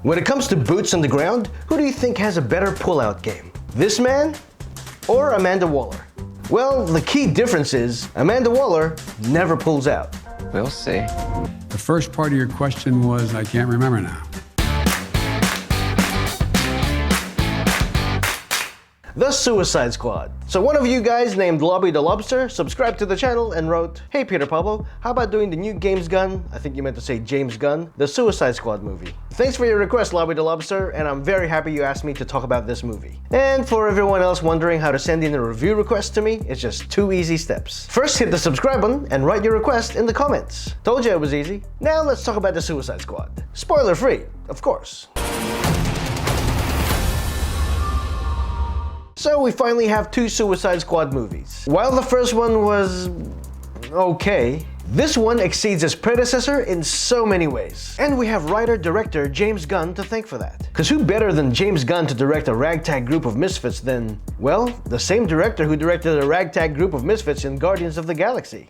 When it comes to boots on the ground, who do you think has a better pull-out game? This man or Amanda Waller? Well, the key difference is Amanda Waller never pulls out. We'll see. The first part of your question was, I can't remember now. The Suicide Squad. So one of you guys named Lobby the Lobster subscribed to the channel and wrote, "Hey Peter Pablo, how about doing the new Gunn, I think you meant to say James Gunn, the Suicide Squad movie?" Thanks for your request, Lobby the Lobster, and I'm very happy you asked me to talk about this movie. And for everyone else wondering how to send in a review request to me, it's just 2 easy steps. First, hit the subscribe button and write your request in the comments. Told you it was easy. Now let's talk about the Suicide Squad. Spoiler free, of course. So we finally have 2 Suicide Squad movies. While the first one was okay, this one exceeds its predecessor in so many ways. And we have writer-director James Gunn to thank for that. Cause who better than James Gunn to direct a ragtag group of misfits than, well, the same director who directed a ragtag group of misfits in Guardians of the Galaxy.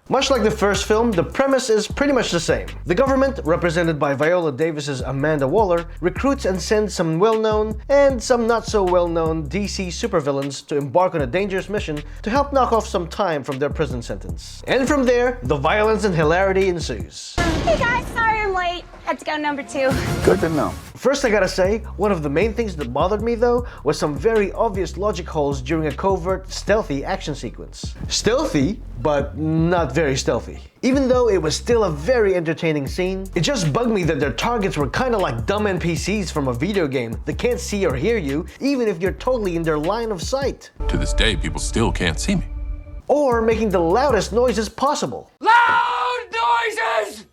Much like the first film, the premise is pretty much the same. The government, represented by Viola Davis's Amanda Waller, recruits and sends some well-known and some not so well-known DC supervillains to embark on a dangerous mission to help knock off some time from their prison sentence. And from there, the violence and hilarity ensues. Hey guys, sorry I'm late. Had to go number 2. Good to know. First, I gotta say, one of the main things that bothered me though was some very obvious logic holes during a covert, stealthy action sequence. Stealthy, but not very stealthy. Even though it was still a very entertaining scene, it just bugged me that their targets were kinda like dumb NPCs from a video game that can't see or hear you, even if you're totally in their line of sight. To this day, people still can't see me. Or making the loudest noises possible. Loud noises!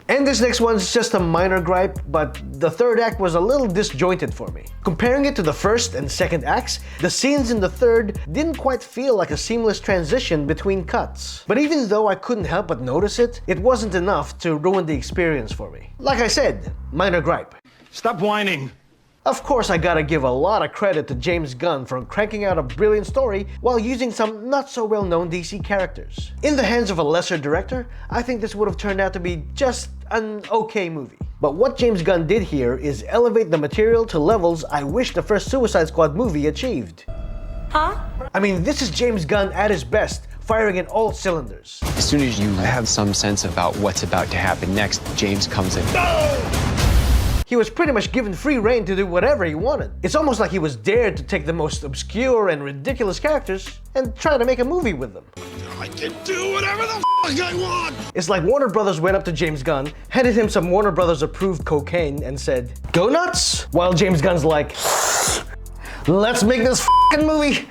And this next one's just a minor gripe, but the third act was a little disjointed for me. Comparing it to the first and second acts, the scenes in the third didn't quite feel like a seamless transition between cuts. But even though I couldn't help but notice it, it wasn't enough to ruin the experience for me. Like I said, minor gripe. Stop whining. Of course, I gotta give a lot of credit to James Gunn for cranking out a brilliant story while using some not so well-known DC characters. In the hands of a lesser director, I think this would have turned out to be just an okay movie. But what James Gunn did here is elevate the material to levels I wish the first Suicide Squad movie achieved. Huh? I mean, this is James Gunn at his best, firing in all cylinders. As soon as you have some sense about what's about to happen next, James comes in. He was pretty much given free rein to do whatever he wanted. It's almost like he was dared to take the most obscure and ridiculous characters and try to make a movie with them. I can do whatever the f I want! It's like Warner Brothers went up to James Gunn, handed him some Warner Brothers approved cocaine and said, "Go nuts!" While James Gunn's like, "Let's make this f***ing movie!"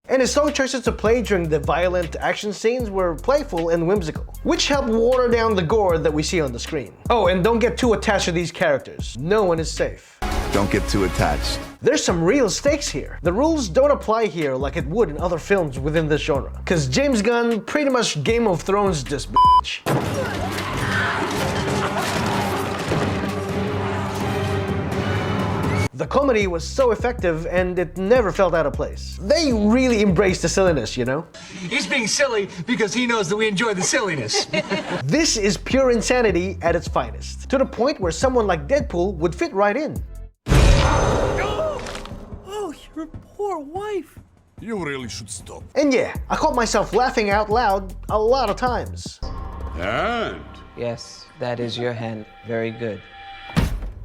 And his song choices to play during the violent action scenes were playful and whimsical, which helped water down the gore that we see on the screen. Oh, and don't get too attached to these characters. No one is safe. Don't get too attached. There's some real stakes here. The rules don't apply here like it would in other films within this genre. Cause James Gunn pretty much Game of Thrones this bitch. The comedy was so effective and it never felt out of place. They really embraced the silliness, you know? He's being silly because he knows that we enjoy the silliness. This is pure insanity at its finest, to the point where someone like Deadpool would fit right in. Oh, your poor wife. You really should stop. And yeah, I caught myself laughing out loud a lot of times. And? Yes, that is your hand. Very good.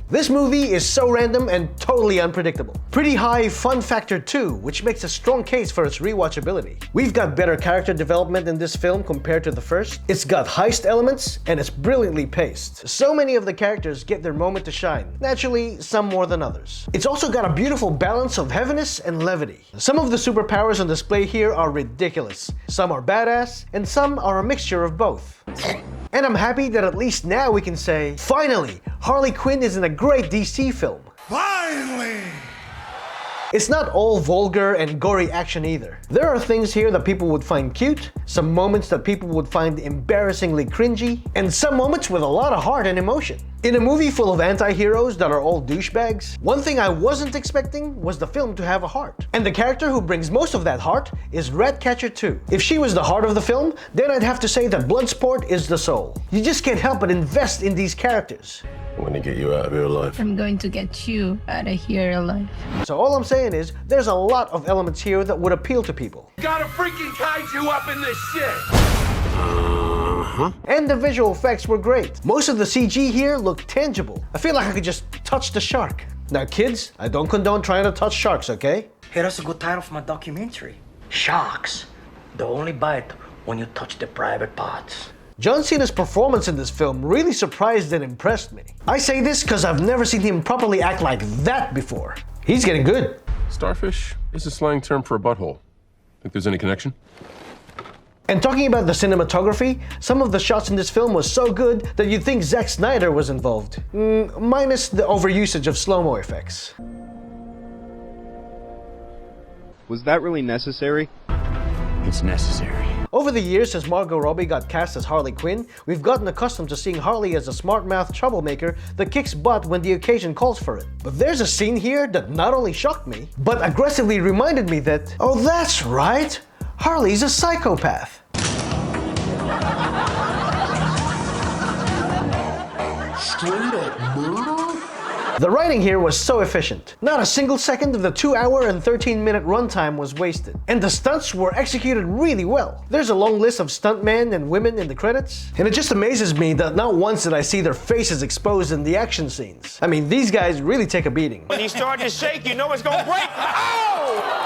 This movie is so random and totally unpredictable. Pretty high fun factor too, which makes a strong case for its rewatchability. We've got better character development in this film compared to the first. It's got heist elements and it's brilliantly paced. So many of the characters get their moment to shine. Naturally, some more than others. It's also got a beautiful balance of heaviness and levity. Some of the superpowers on display here are ridiculous. Some are badass, and some are a mixture of both. And I'm happy that at least now we can say, finally, Harley Quinn is in a great DC film. Finally! It's not all vulgar and gory action either. There are things here that people would find cute, some moments that people would find embarrassingly cringy, and some moments with a lot of heart and emotion. In a movie full of anti-heroes that are all douchebags, one thing I wasn't expecting was the film to have a heart. And the character who brings most of that heart is Ratcatcher 2. If she was the heart of the film, then I'd have to say that Bloodsport is the soul. You just can't help but invest in these characters. I'm gonna get you out of here alive. I'm going to get you out of here alive. So all I'm saying is, there's a lot of elements here that would appeal to people. Gotta freaking kaiju up in this shit! And the visual effects were great. Most of the CG here looked tangible. I feel like I could just touch the shark. Now kids, I don't condone trying to touch sharks, okay? Hey, that's a good title for my documentary. Sharks. They only bite when you touch the private parts. John Cena's performance in this film really surprised and impressed me. I say this because I've never seen him properly act like that before. He's getting good. Starfish is a slang term for a butthole. Think there's any connection? And talking about the cinematography, some of the shots in this film was so good that you'd think Zack Snyder was involved. Minus the overusage of slow-mo effects. Was that really necessary? It's necessary. Over the years since Margot Robbie got cast as Harley Quinn, we've gotten accustomed to seeing Harley as a smart-mouthed troublemaker that kicks butt when the occasion calls for it. But there's a scene here that not only shocked me, but aggressively reminded me that, oh that's right, Harley's a psychopath. Straight up murder? The writing here was so efficient. Not a single second of the 2-hour and 13-minute runtime was wasted. And the stunts were executed really well. There's a long list of stuntmen and women in the credits. And it just amazes me that not once did I see their faces exposed in the action scenes. I mean, these guys really take a beating. When you start to shake, you know it's gonna break. Ow!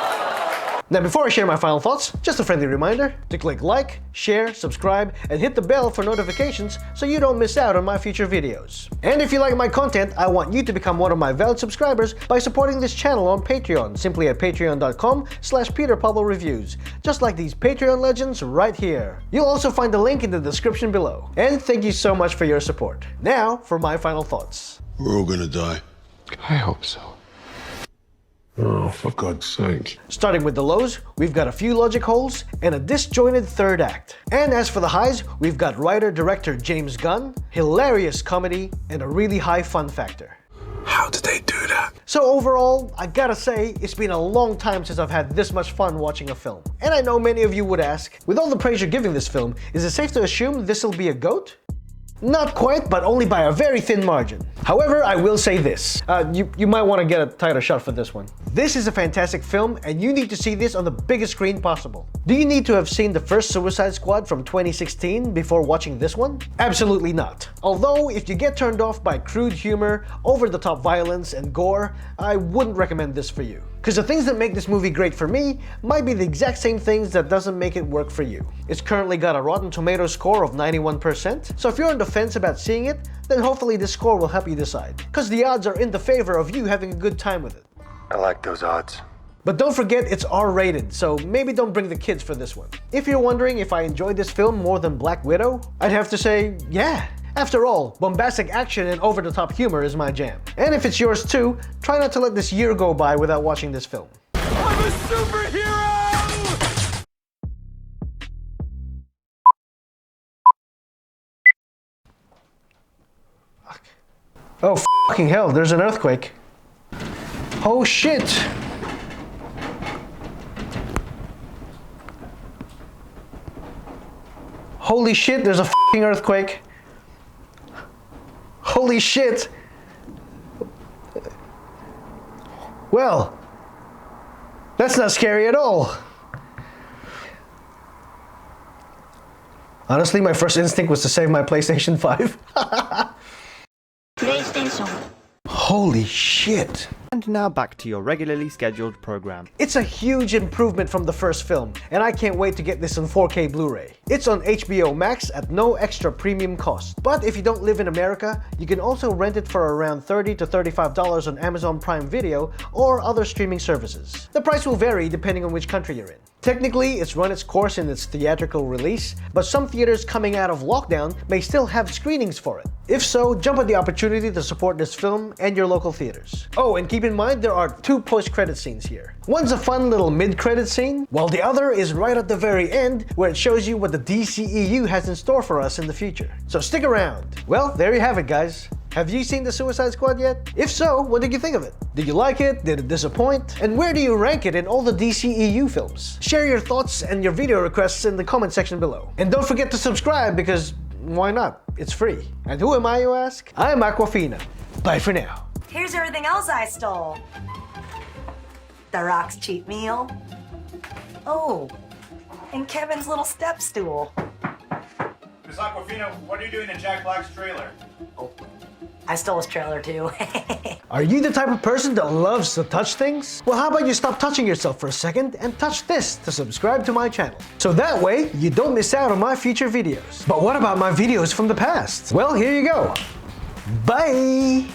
Now before I share my final thoughts, just a friendly reminder to click like, share, subscribe, and hit the bell for notifications so you don't miss out on my future videos. And if you like my content, I want you to become one of my valued subscribers by supporting this channel on Patreon, simply at patreon.com/PeterPabloReviews, just like these Patreon legends right here. You'll also find the link in the description below. And thank you so much for your support. Now for my final thoughts. We're all gonna die. I hope so. Oh, for God's sake. Starting with the lows, we've got a few logic holes and a disjointed third act. And as for the highs, we've got writer-director James Gunn, hilarious comedy, and a really high fun factor. How did they do that? So overall, I gotta say, it's been a long time since I've had this much fun watching a film. And I know many of you would ask, with all the praise you're giving this film, is it safe to assume this'll be a GOAT? Not quite, but only by a very thin margin. However, I will say this. You might want to get a tighter shot for this one. This is a fantastic film, and you need to see this on the biggest screen possible. Do you need to have seen the first Suicide Squad from 2016 before watching this one? Absolutely not. Although, if you get turned off by crude humor, over-the-top violence, and gore, I wouldn't recommend this for you. Because the things that make this movie great for me might be the exact same things that doesn't make it work for you. It's currently got a Rotten Tomatoes score of 91%, so if you're on the fence about seeing it, then hopefully this score will help you decide. Because the odds are in the favor of you having a good time with it. I like those odds. But don't forget it's R-rated, so maybe don't bring the kids for this one. If you're wondering if I enjoyed this film more than Black Widow, I'd have to say, yeah. After all, bombastic action and over-the-top humor is my jam. And if it's yours too, try not to let this year go by without watching this film. I'm a superhero! Oh, fucking hell, there's an earthquake. Oh shit! Holy shit, there's a fucking earthquake. Holy shit! Well, that's not scary at all. Honestly, my first instinct was to save my PlayStation 5. PlayStation. Holy shit. And now back to your regularly scheduled program. It's a huge improvement from the first film, and I can't wait to get this on 4K Blu-ray. It's on HBO Max at no extra premium cost. But if you don't live in America, you can also rent it for around $30 to $35 on Amazon Prime Video or other streaming services. The price will vary depending on which country you're in. Technically, it's run its course in its theatrical release, but some theaters coming out of lockdown may still have screenings for it. If so, jump at the opportunity to support this film and your local theaters. Oh, and keep in mind there are 2 post-credit scenes here. One's a fun little mid-credit scene, while the other is right at the very end where it shows you what the DCEU has in store for us in the future. So stick around. Well, there you have it, guys. Have you seen the Suicide Squad yet? If so, what did you think of it? Did you like it? Did it disappoint? And where do you rank it in all the DCEU films? Share your thoughts and your video requests in the comment section below. And don't forget to subscribe because why not? It's free. And who am I, you ask? I'm Aquafina. Bye for now. Here's everything else I stole. The Rock's cheap meal. Oh, and Kevin's little step stool. Miss Aquafina, what are you doing in Jack Black's trailer? Oh, I stole his trailer too. Are you the type of person that loves to touch things? Well, how about you stop touching yourself for a second and touch this to subscribe to my channel. So that way, you don't miss out on my future videos. But what about my videos from the past? Well, here you go. Bye!